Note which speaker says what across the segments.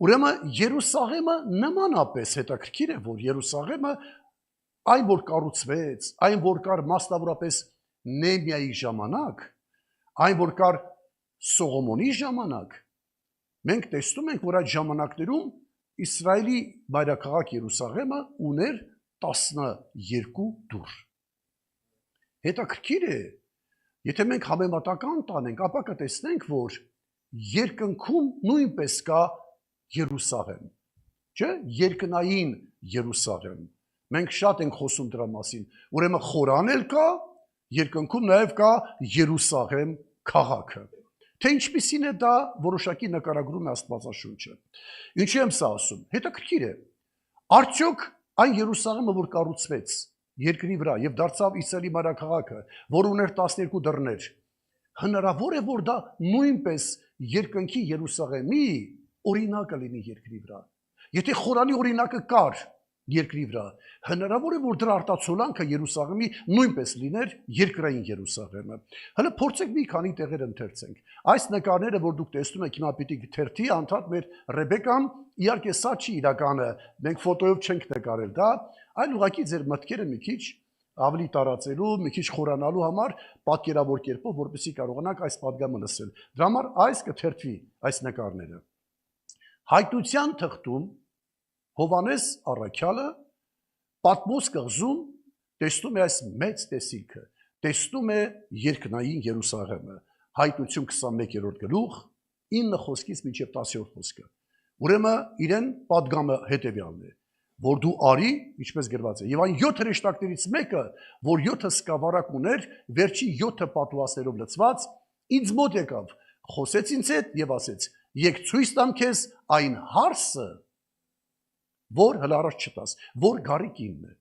Speaker 1: Ուրեմն Երուսաղեմը նմանապես հետաքրքիր է, որ Երուսաղեմը այն որ կառուցվեց, այն որ կար մասնավորապես Նեհեմիայի ժամանակ, այն որ կար Սողոմոնի ժամանակ, մենք տեսնում ենք, որ այդ ժամանակներում Իսրայելի մայրաքաղաք Երուսաղեմը ուներ 12 դուռ։ Հետաքրքիր է, եթե մենք համեմատական տանենք, ապա կտեսնենք, որ երկնքում նույնպես կա Երուսաղեմ, չէ՞, երկնային Երուսաղեմ։ Մենք շատ ենք խոսում դրա մասին, ուրեմն խորան էլ կա, երկնքում նաև կա Երուսաղեմ քաղաքը։ Թե ինչպիսին է դա, որոշակի նկարագրում է Աստվածաշունչը։ Ինչու եմ սա ասում։ Հետաքրքիր է, արդյոք այն Երուսաղեմը, որ կառուցվեց երկրի վրա եւ դարձավ Իսրայելի մայրաքաղաքը, որ ուներ 12 դռներ, հնարավոր է, որ դա նույնպես երկնքի Երուսաղեմի օրինակը լինի երկրի վրա։ Եթե խորանի օրինակը կար երկրի վրա, հնարավոր է, որ դրա արտացոլանքը Երուսաղեմի նույնպես լիներ երկրային Երուսաղեմը։ Հələ փորձենք մի քանի տեղեր ընթերցենք։ Այս նկարները, որ դուք տեսնում եք, հիմա պիտի թերթի անդադ մեր Ռեբեկան, իհարկե սա չի իրականը, մենք ֆոտոյով չենք նկարել դա, այլ ուղղակի ձեր մտքերը մի քիչ ավելի տարածելու, մի քիչ խորանալու համար պատկերավոր կերպով, որպեսզի կարողանաք այս պատգամը լսել։ Դրա համար այս կթերթվի այս նկարները։ Հայտության թղթում Հովանես առաքյալը Պատմոս կղզում տեսնում է այս մեծ տեսիլքը, տեսնում է երկնային Երուսաղեմը, Հայտություն 21-րդ գլուխ 9 խոսքից մինչև 10-րդ խոսքը։ Ուրեմն իրեն պատգամը հետևյալն է, որ դու արի, ինչպես գրված է, եւ այն 7 հրեշտակներից մեկը, որ 7 սկավառակ ուներ, վերջի 7 պատուհասներով լցված, ինձ մոտ եկավ, խոսեց ինձ հետ եւ ասեց. «Եկ ցույց տամ քեզ այն հարսը, որ հələ առաջ չտաս, որ գարիկինն է»։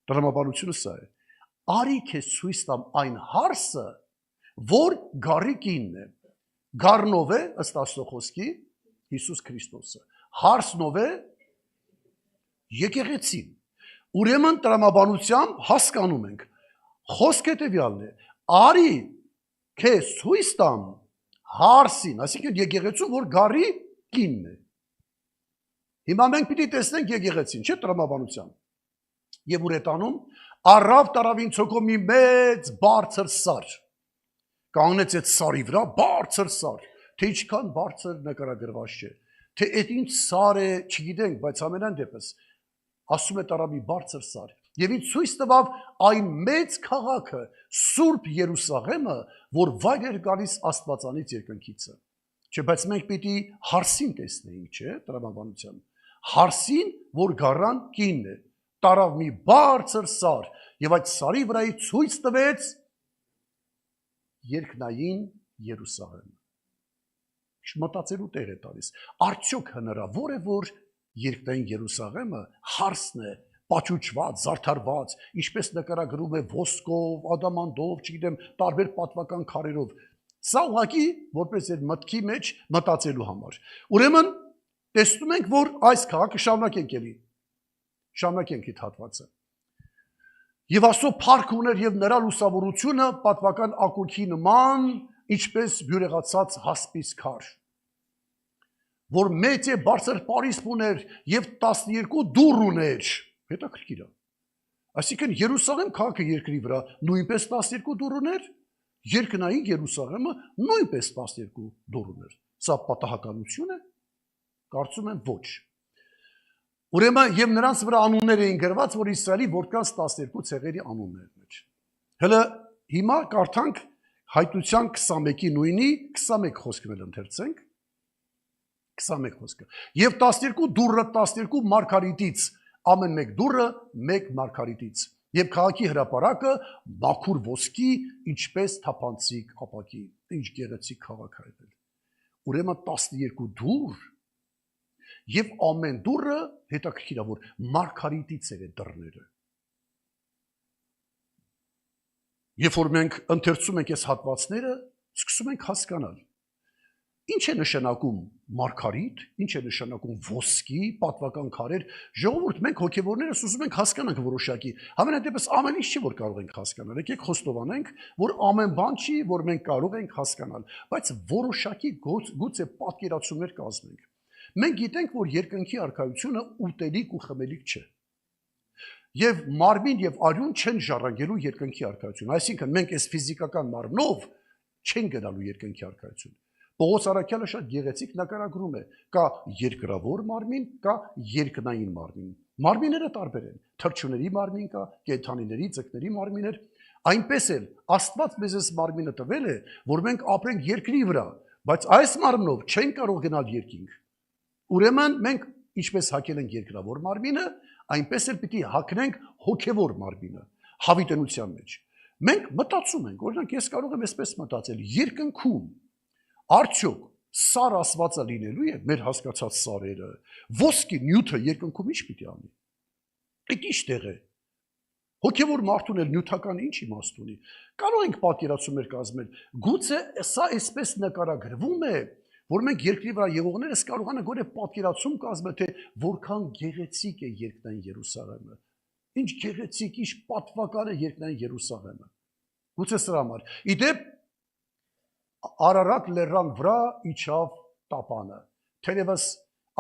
Speaker 1: Տրամաբանությունը սա է։ Արի քեզ ցույց տամ այն հարսը, որ գարիկինն է։ Գառնով է ըստ Աստծո խոսքի Հիսուս Քրիստոսը։ Հարսնով է եկեղեցին։ Ուրեմն տրամաբանությամբ հասկանում ենք, խոսք հետևյալն է. արի քեզ ցույց տամ հարսին, այսինքն եկեղեցու, որ գարիկինն է։ Հիմա մենք պիտի տեսնենք եկեղեցին, չէ՞ տրամաբանությամբ։ Եվ ուր է տանում, առավ տարավին ցոքով մի մեծ բարձր սար։ Կանգնեց այդ սարի վրա բարձր սար, թե ինչքան բարձր նկարագրված չէ, թե այդ ինչ սար է, չգիտենք, բայց ամենայն դեպս ասում է տարավ մի բարձր սար։ Եվ ինձ ցույց տվավ այն մեծ քաղաքը, Սուրբ Երուսաղեմը, որ վայր էր գալիս Աստվածանից երկնքիցը։ Չէ, բայց մենք պիտի հարսին տեսնեինք, չէ՞, տրամաբանությամբ։ Հարսին, որ գառան կինն է, տարավ մի բարձր սար, եւ այդ սարի վրայի ցույց տվեց երկնային Երուսաղեմը։ Մտածելու տեղ է տալիս։ Արդյոք հնարավոր է, որ երկնային Երուսաղեմը հարսն է, պաճուճված, զարդարված, ինչպես նկարագրում է ոսկով, ադամանդով, չգիտեմ, տարբեր պատվական քարերով։ Սա ուղղակի որպես այդ մտքի մեջ մտածելու համար։ Ուրեմն տեսնում ենք, որ այս քաղաքը շարունակենք էլի։ Շարունակենք այդ հատվածը։ Եվ Աստծո փառք ուներ եւ նրա լուսավորությունը պատվական ակունքի նման, ինչպես բյուրեղացած հասպիս քար, որ մեծ է բարձր պարիսպ ուներ եւ 12 դուռ ուներ։ Հետաքրքիր է։ Այսինքն Երուսաղեմ քաղաքը երկրի վրա նույնպես 12 դուռ ուներ, երկնային Երուսաղեմը նույնպես 12 դուռ ուներ։ Սա պատահականություն է։ Կարծում եմ ոչ։ Ուրեմն եւ նրանց վրա անուններ էին գրված, որ Իսրայելի որքան 12 ցեղերի անուններն էր։ Հələ հիմա կարդանք Հայտության 21-ի նույնի 21 խոսքն էլ ընթերցենք։ 21 խոսքը։ Եվ 12 դուռը 12 մարգարիտից, ամեն մեկ դուռը մեկ մարգարիտից։ Եվ քաղաքի հրապարակը մաքուր ոսկի, ինչպես թափանցիկ ապակի։ Ինչ գեղեցիկ քաղաք է այդել։ Ուրեմն 12 դուռ եւ ամեն դուռը հետաքրքիր է, որ մարգարիտից էր դռները։ Երբ որ մենք ընթերցում ենք այս հատվածները, սկսում ենք հասկանալ։ Ինչ է նշանակում մարգարիտ, ինչ է նշանակում ոսկի, պատվական քարեր, ժողովուրդ, մենք հոգևորներս ուզում ենք հասկանանք որոշակի, համենայնդեպս ամեն ինչ չի, որ կարող ենք հասկանալ, եկեք խոստովանենք, որ ամեն բան չի, որ մենք կարող ենք հասկանալ, բայց որոշակի գուցե պատկերացումներ կազմենք։ Մենք գիտենք, որ երկնքի արքայությունը ուտելիք ու խմելիք չէ։ Եվ մարմին եւ արյուն չեն ժառանգելու երկնքի արքայություն։ Այսինքն մենք այս ֆիզիկական մարմնով չեն գնալու երկնքի արքայություն։ Պողոս Արաքյալը շատ գեղեցիկ նկարագրում է, կա երկրավոր մարմին, կա երկնային մարմին։ Մարմինները տարբեր են։ Թռչունների մարմին կա, կենդանիների, ձկների մարմիններ, այնպես էլ Աստված մեզ այս մարմինը տվել է, որ մենք ապրենք երկրի վրա, բայց այս մարմնով չեն կարող գնալ երկինք։ Ուրեմն մենք ինչպես հակել ենք երկրավոր մարմինը, այնպես էլ պիտի հակնենք հոգևոր մարմինը, հավիտենության մեջ։ Մենք մտածում ենք, օրինակ ես կարող եմ այսպես մտածել, երկնքում արդյոք սար ասվածը լինելու է մեր հասկացած սարերը, ոսկի նյութը երկնքում ինչ պիտի անի։ Այդ ինչ տեղ է։ Հոգևոր մարդուն էլ նյութականը ինչ իմաստ ունի։ Կարող ենք պատկերացումներ կազմել, գուցե սա այսպես նկարագրվում է, որ մենք երկրի վրա եղողներս կարողանանք գոնե պատկերացում կազմել, թե որքան գեղեցիկ է երկնային Երուսաղեմը։ Ինչ գեղեցիկ, ինչ պատվական է երկնային Երուսաղեմը։ Գուցե սրա համար։ Իդեպ Արարատ լեռան վրա իջավ տապանը։ Թերևս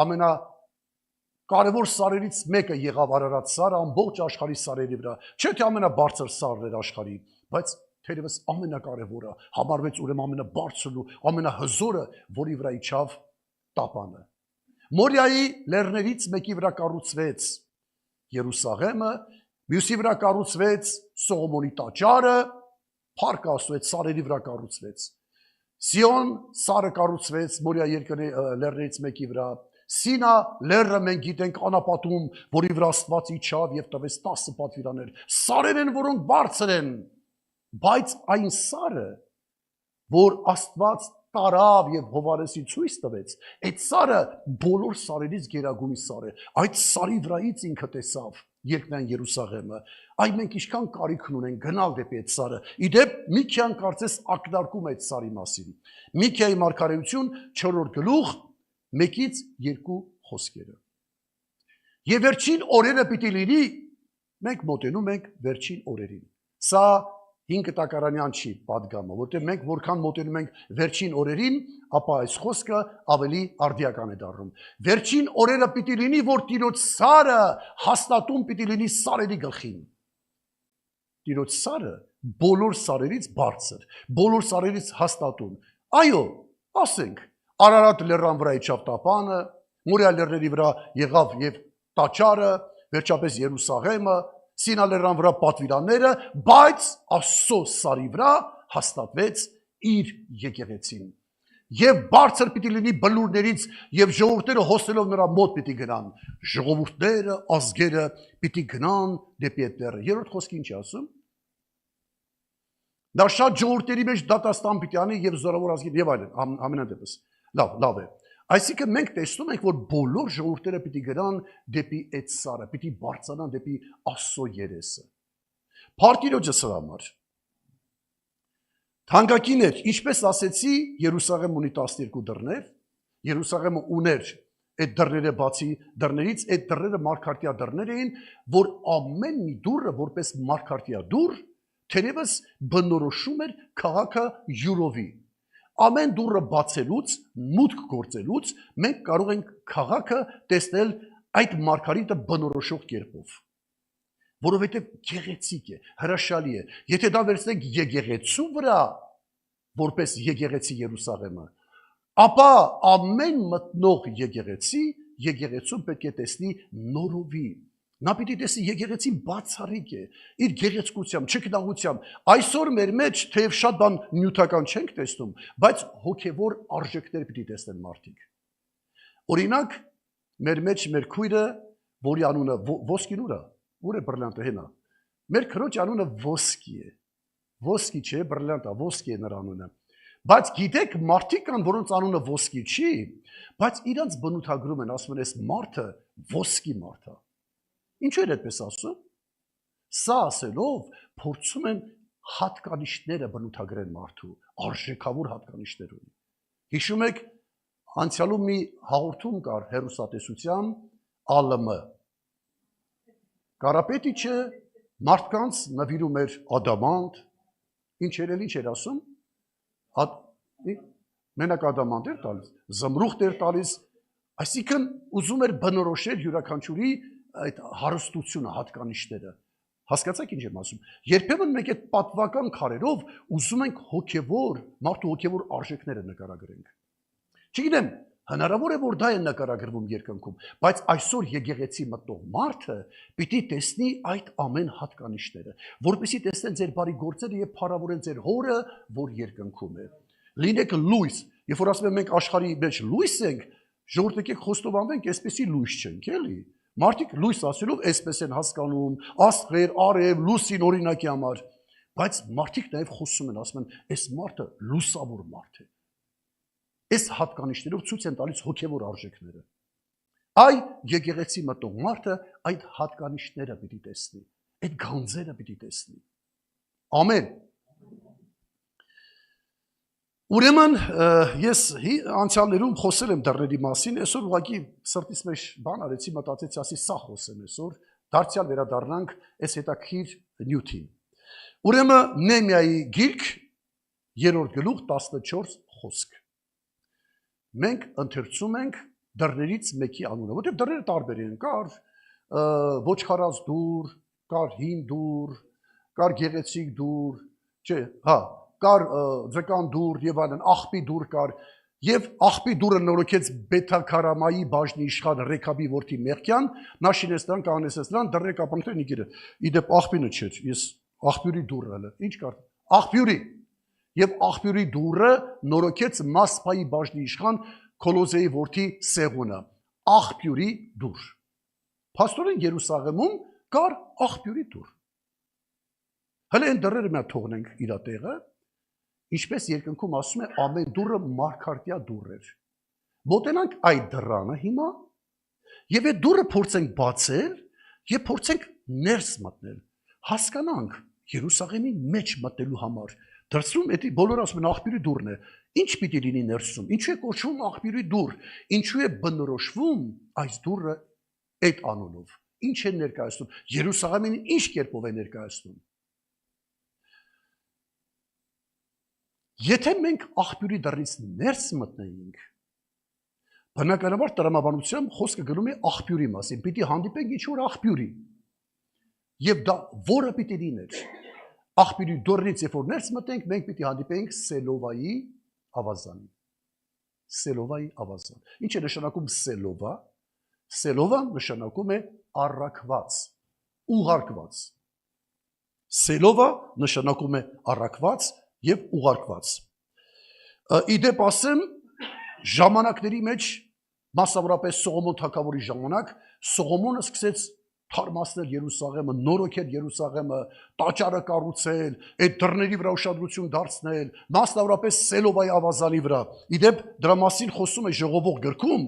Speaker 1: ամենակարևոր սարերից մեկը եղավ Արարատ սարը ամբողջ աշխարհի սարերի վրա։ Չէ թե ամենաբարձր սարն էր աշխարհի, բայց թերևս ամենակարևորը, համարվեց ուրեմն ամենաբարձրն ու ամենահզորը, որի վրա իջավ տապանը։ Մորիայի լեռներից մեկի վրա կառուցվեց Երուսաղեմը, մյուսի վրա կառուցվեց Սողոմոնի տաճարը, Փառք Աստծո, այդ սարերի վրա կառուցվեց։ Սիոն սարը կառուցվեց Մորիա երկրի լեռներից մեկի վրա։ Սինա լեռը մենք գիտենք անապատում, որի վրա Աստված իջավ եւ տվեց 10 պատվիրաններ։ Սարեր են, որոնք բարձր են, բայց այն սարը, որ Աստված տարավ եւ Հովհաննեսին ցույց տվեց, այդ սարը բոլոր սարերից գերագույն սար է։ Այդ սարի վրայից ինքը տեսավ երկնային Երուսաղեմը։ Այ մենք ինչքան կարիք ունենք գնալ դեպի այդ սարը։ Իդեպ Միքիան կարծես ակնարկում այդ սարի մասին։ Միքիայի մարգարեություն 4-րդ գլուխ 1-2 խոսքերը։ Եվ վերջին օրերը պիտի լինի, մենք մոտենում ենք վերջին օրերին։ Սա 5 տակարանյան չի պատգամը, որտեղ մենք որքան մոտենում ենք վերջին օրերին, ապա այս խոսքը ավելի արդիական է դառնում։ Վերջին օրերը պիտի լինի, որ Տիրոջ սարը հաստատում պիտի լինի սարերի գլխին։ Տիրոջ սարը բոլոր սարերից բարձր, բոլոր սարերից հաստատուն։ Այո, ասենք, Արարատ լեռան վրա իջավ տապանը, Մորիա լեռների վրա եղավ եւ տաճարը, վերջապես Երուսաղեմը, Սինա լեռան վրա պատվիրանները, բայց Աստծո սարի վրա հաստատվեց իր եկեղեցին։ Եվ բարձր պիտի լինի բլուրներից եւ ժողովուրդները հոսելով նրա մոտ պիտի գնան։ Ժողովուրդները, ազգերը պիտի գնան դեպի այդ լեռը։ Երրորդ խոսքը ինչ է ասում։ Դա շատ ժողովուրդների մեջ դատաստան պիտի անի եւ զորավոր ազգեր եւ այլն, ամենադեպս։ Լավ է։ Այսինքն մենք տեսնում ենք, որ բոլոր ժողովուրդները պիտի գնան դեպի այդ սարը, պիտի բարձրանան դեպի Աստծո երեսը։ Փառքիրոջը սրա համար։ Թանկագիներ, ինչպես ասեցի, Երուսաղեմ ունի 12 դռներ, Երուսաղեմը ուներ այդ դռները բացի դռներից, այդ դռները մարգարտյա դռներ էին, որ ամեն մի դուռը որպես մարգարտյա դուռ, թերևս բնորոշում էր քաղաքը յուրովի։ Ամեն դուռը բացելուց, մուտք գործելուց մենք կարող ենք քաղաքը տեսնել այդ մարգարիտը բնորոշող կերպով, որովհետև գեղեցիկ է, հրաշալի է։ Եթե դա վերցնենք եկեղեցու վրա, որպես եկեղեցի Երուսաղեմը, ապա ամեն մտնող եկեղեցում պետք է տեսնի նորովի։ Նա պիտի տեսնի եկեղեցին բացառիկ է, իր գեղեցկությամբ, չքնաղությամբ։ Այսօր մեր մեջ թեև շատ բան նյութական չենք տեսնում, բայց հոգևոր արժեքներ պիտի տեսնեն մարդիկ։ Օրինակ, մեր մեջ մեր քույրը, որի անունը ոսկին ուր է բրլյանտը հենա։ Մեր քրոջ անունը ոսկի է։ Ոսկի չէ, բրլյանտա, ոսկի է նրա անունը։ Բայց գիտեք, մարդիկ կան, որոնց անունը ոսկի չի, բայց իրանց բնութագրում են, ասում են, այս մարդը ոսկի մարդ է։ Ինչու էր այդպես ասում։ Սա ասելով փորձում են հատկանիշները բնութագրեն մարդու, արժեքավոր հատկանիշներ ունի։ Հիշում եք, անցյալում մի հաղորդում կար հեռուստատեսության ԱԼՄ։ Կարապետիչը մարդկանց նվիրում էր ադամանտ, ինչ էր ասում։ Մենակ ադամանտ էր տալիս, զմրուխտ էր տալիս, Այսինքն ուզում էր բնորոշել յուրաքանչյուրի այդ հարստությունը, հատկանիշները։ Հասկացաք ինչ եմ ասում։ Երբեմն մենք այդ պատվական քարերով ուզում ենք հոգևոր, մարդու հոգևոր արժեքները նկարագրենք։ Չգիտեմ, հնարավոր է որ դա է նկարագրվում երկնքում, բայց այսօր եկեղեցի մտնող մարդը պիտի տեսնի այդ ամեն հատկանիշները, որպեսզի տեսնեն ձեր բարի գործերը եւ փառավորեն ձեր հորը, որ երկնքում է։ Լինեք լույս, երբ որ ասում եմ մենք աշխարհի մեջ լույս ենք, ժողովուրդ եկեք խոստովանվենք, այսպեսի լույս չենք, էլի։ Մարդիկ լույս ասելով այսպես են հասկանում, աստղեր, արև, լուսին օրինակի համար, բայց մարդիկ նաև խոսում են, ասում են, այս մարդը լուսավոր մարդ է։ Այս հատկանիշներով ցույց են տալիս հոգևոր արժեքները։ Այ եկեղեցի մտող մարդը այդ հատկանիշները պիտի տեսնի, այդ գանձերը պիտի տեսնի։ Ամեն։ Ուրեմն ես անցյալներում խոսել եմ դռների մասին, այսօր ուղղակի սրտիս մեջ բան արեցի, մտածեցի, ասի սա խոսեմ այսօր, դարձյալ վերադառնանք այս հետաքրքիր նյութին։ Ուրեմն Նեհեմիայի գիրք 3-րդ գլուխ 14 խոսք։ Մենք ընթերցում ենք դռներից մեկի անունը, որտեղ դռները տարբեր են, կար ոչխարած դուռ, կար հին դուռ, կար գեղեցիկ դուռ, չէ, հա, կար ձկան դուռ եւ այլն, աղբի դուռ կար, եւ աղբի դուռը նորոգեց Բեթաքարամայի բաժնի իշխան Ռեքաբի որդի Մեղկյան, նա շինեց նրան, կանոնեցրեց նրան, դռները կապանքներ նիկերը։ Իդեպ աղբինը չէր, ես աղբյուրի դուռը հələ, ինչ կար։ Աղբյուրի։ Եվ աղբյուրի դուռը նորոգեց Մասփայի բաժնի իշխան Քոլոզեի որդի Սեղունը։ Աղբյուրի դուռ։ Փաստորեն Երուսաղեմում կար աղբյուրի դուռ։ Հələ այն դռները մենք թողնենք իր տեղը, ինչպես երկնքում ասում է, ամեն դուռը մարգարտյա դուռ էր։ Մոտենանք այդ դռանը հիմա, եւ այդ դուռը փորձենք բացել եւ փորձենք ներս մտնել։ Հասկանանք Երուսաղեմի մեջ մտնելու համար։ Դրսում էդի բոլորը ասում են աղբյուրի դուռն է։ Ինչ պիտի լինի ներսում։ Ինչու է կոչվում աղբյուրի դուռ։ Ինչու է բնորոշվում այս դուռը այդ անունով։ Ինչ է ներկայացնում։ Երուսաղեմին ինչ կերպով է ներկայացնում։ Եթե մենք աղբյուրի դռից ներս մտնեինք, բնականաբար տրամաբանությամբ խոսքը գնում է աղբյուրի մասին, պիտի հանդիպենք ինչ-որ աղբյուրի։ Եվ դա որը պիտի լիներ։ Աղբյուրի դռից երբ որ ներս մտնենք, մենք պիտի հանդիպենք Սելովայի ավազանի։ Սելովայի ավազան։ Ինչ է նշանակում Սելովա։ Սելովան նշանակում է առաքված, ուղարկված։ Սելովա նշանակում է առաքված եւ ուղարկված։ Իդեպ ասեմ, ժամանակների մեջ, մասնավորապես Սողոմոն թագավորի ժամանակ, Սողոմոնը սկսեց թարմացնել Երուսաղեմը, նորոգել Երուսաղեմը, տաճարը կառուցել, այդ դռների վրա ուշադրություն դարձնել, մասնավորապես Սելովայի ավազանի վրա։ Իդեպ դրա մասին խոսում է Ժողովող գրքում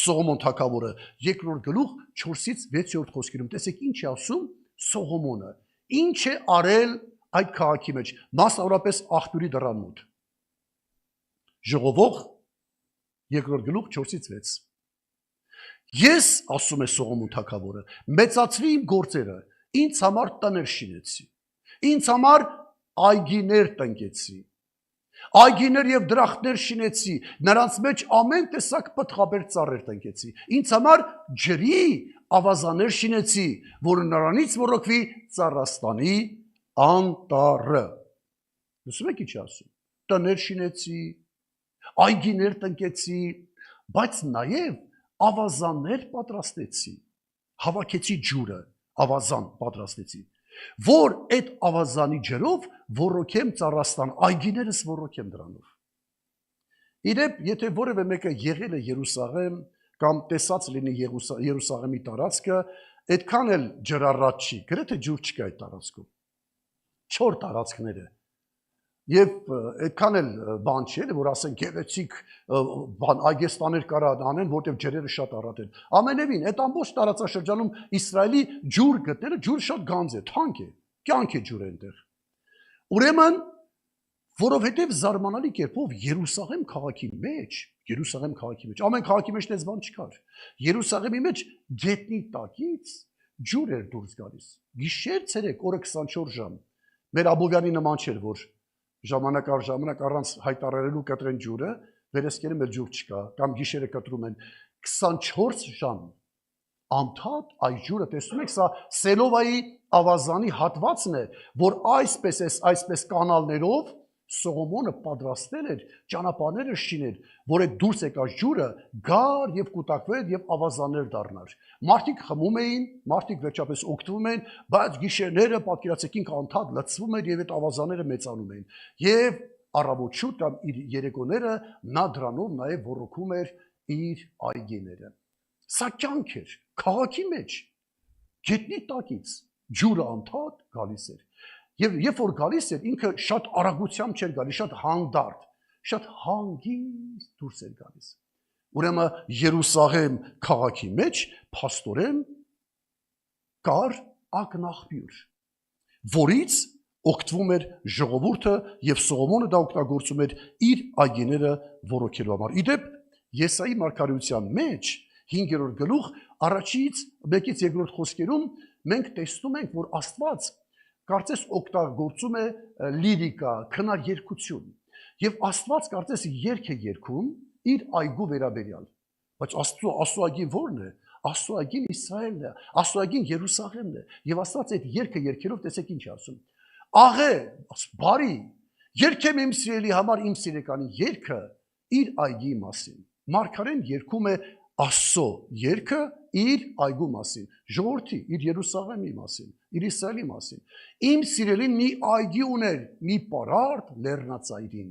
Speaker 1: Սողոմոն թագավորը 2-րդ գլուխ 4-ից 6-րդ խոսքերում։ Տեսեք ինչ է ասում Սողոմոնը։ Ինչ է արել այդ քաղաքի մեջ, մասնավորապես աղբյուրի դռան մոտ։ Ժողովող 2-րդ գլուխ 4-ից 6։ Ես, ասում է Սողոմոն թագավորը, մեծացրի իմ գործերը, ինձ համար տներ շինեցի, ինձ համար այգիներ տնկեցի, այգիներ եւ դրախտներ շինեցի, նրանց մեջ ամեն տեսակ պտղաբեր ծառեր տնկեցի, ինձ համար ջրի ավազաներ շինեցի, որ նրանից մոռոգվի Ծառաստանի անտառը։ Լսում եք ինչ ասում։ Տներ շինեցի, այգիներ տնկեցի, բայց նաև ավազաններ պատրաստեցի, հավաքեցի ջուրը, ավազան պատրաստեցի, որ այդ ավազանի ջրով ոռոգեմ Ծառաստան, այգիներս ոռոգեմ դրանով։ Իդեպ, եթե որևէ մեկը եղել է Երուսաղեմ կամ տեսած լինի Երուսաղեմի տարածքը, այդքան էլ ջրառատ չի, գրեթե ջուր չկա այդ տարածքում։ 4 տարածքներ է։ Եվ այդքան էլ բան չի, որ ասեն գեղեցիկ բան այգեստաներ կարա անեն, որտեղ ջրերը շատ առատ են։ Ամենևին, այդ ամբողջ տարածաշրջանում Իսրայելի ջուր գտնելը ջուրը շատ գանձ է, թանկ է, կյանք է ջուրը այնտեղ։ Ուրեմն, որովհետև զարմանալի կերպով Երուսաղեմ քաղաքի մեջ, ամեն քաղաքի մեջ դες բան չկար։ Երուսաղեմի մեջ գետնի տակից ջուր էր դուրս գալիս։ Գիշեր ցերեկ օրը 24 ժամ։ Մեր Աբովյանի նման չէր, որ ժամանակ առ ժամանակ առանց հայտարարելու կտրեն ջուրը, վերեսկերում էլ ջուր չկա, կամ գիշերը կտրում են։ 24 ժամ անդադ այս ջուրը տեսնում եք, սա Սելովայի ավազանի հատվածն է, որ այսպես կանալներով Սողոմոնը պատրաստել էր ճանապարհները շիներ, որ այդ դուրս եկած ջուրը գար եւ կուտակվեր եւ ավազաններ դառնար։ Մարդիկ խմում էին, մարդիկ վերջապես օգտվում էին, բայց գիշերները պատկերացեք ինքը անդադ լցվում էր եւ այդ ավազանները մեծանում էին։ Եվ առավոտ շուտ կամ իր երեկոները նա դրանով նաեւ ոռոգում էր իր այգիները։ Սա կյանք էր, քաղաքի մեջ, գետնի տակից ջուրը անդադ գալիս էր։ Եվ երբ որ գալիս էր, ինքը շատ արագությամբ չէր գալիս, շատ հանդարտ, շատ հանգիստ դուրս էր գալիս։ Ուրեմն Երուսաղեմ քաղաքի մեջ փաստորեն կար ակնաղբյուր, որից օգտվում էր ժողովուրդը եւ Սողոմոնը դա օգտագործում էր իր այգիները ոռոգելու համար։ Իդեպ Եսայի մարգարեության մեջ 5-րդ գլուխ առաջից 1-ից 2-րդ խոսքերում մենք տեսնում ենք, որ Աստված կարծես օգտագործում է լիրիկա, քնարերգություն, եւ Աստված կարծես երգ է երգում իր այգու վերաբերյալ, բայց Աստծո այգին ո՞րն է։ Աստծո այգին Իսրայելն է, Աստծո այգին Երուսաղեմն է, եւ Աստված այդ երգը երգերով տեսեք ինչ ասում։ Աղե, բարի, երգեմ իմ սիրելի համար իմ սիրեկանի երգը իր այգի մասին։ Մարգարեն երգում է Աստծո երգը իր այգու մասին, ժողովրդի, իր Երուսաղեմի մասին, իր Իսրայելի մասին։ Իմ սիրելին մի այգի ուներ, մի պարարտ լեռնածայրին։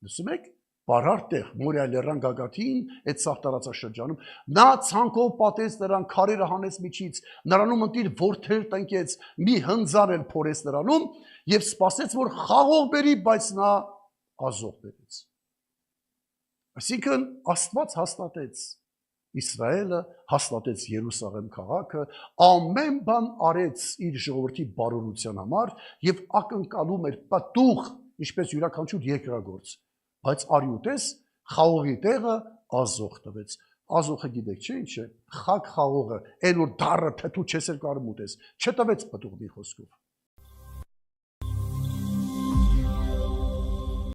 Speaker 1: Լսում եք, պարարտ տեղ, Մորիա լեռան գագաթին, այդ սաղ տարածաշրջանում, նա ցանկով պատեց նրան, քարերը հանեց միջից, նրանում ընտիր որդեր տնկեց, մի հնձար էլ փորեց նրանում եւ սպասեց, որ խաղող բերի, բայց նա ազող բերեց։ Այսինքն Աստված հաստատեց Իսրայելը, հաստատեց Երուսաղեմ քաղաքը, ամեն բան արեց իր ժողովրդի բարօրության համար եւ ակնկալում էր պատուղ, ինչպես յուրաքանչյուր երկրագործ, բայց արյուտես խաղողի տեղը ազող տվեց։ Ազողը գիտեք, չէ՞ ինչ է, խակ խաղողը, այն որ դառը թթու չես էլ կարող ուտես, չտվեց պատուղ մի խոսքով։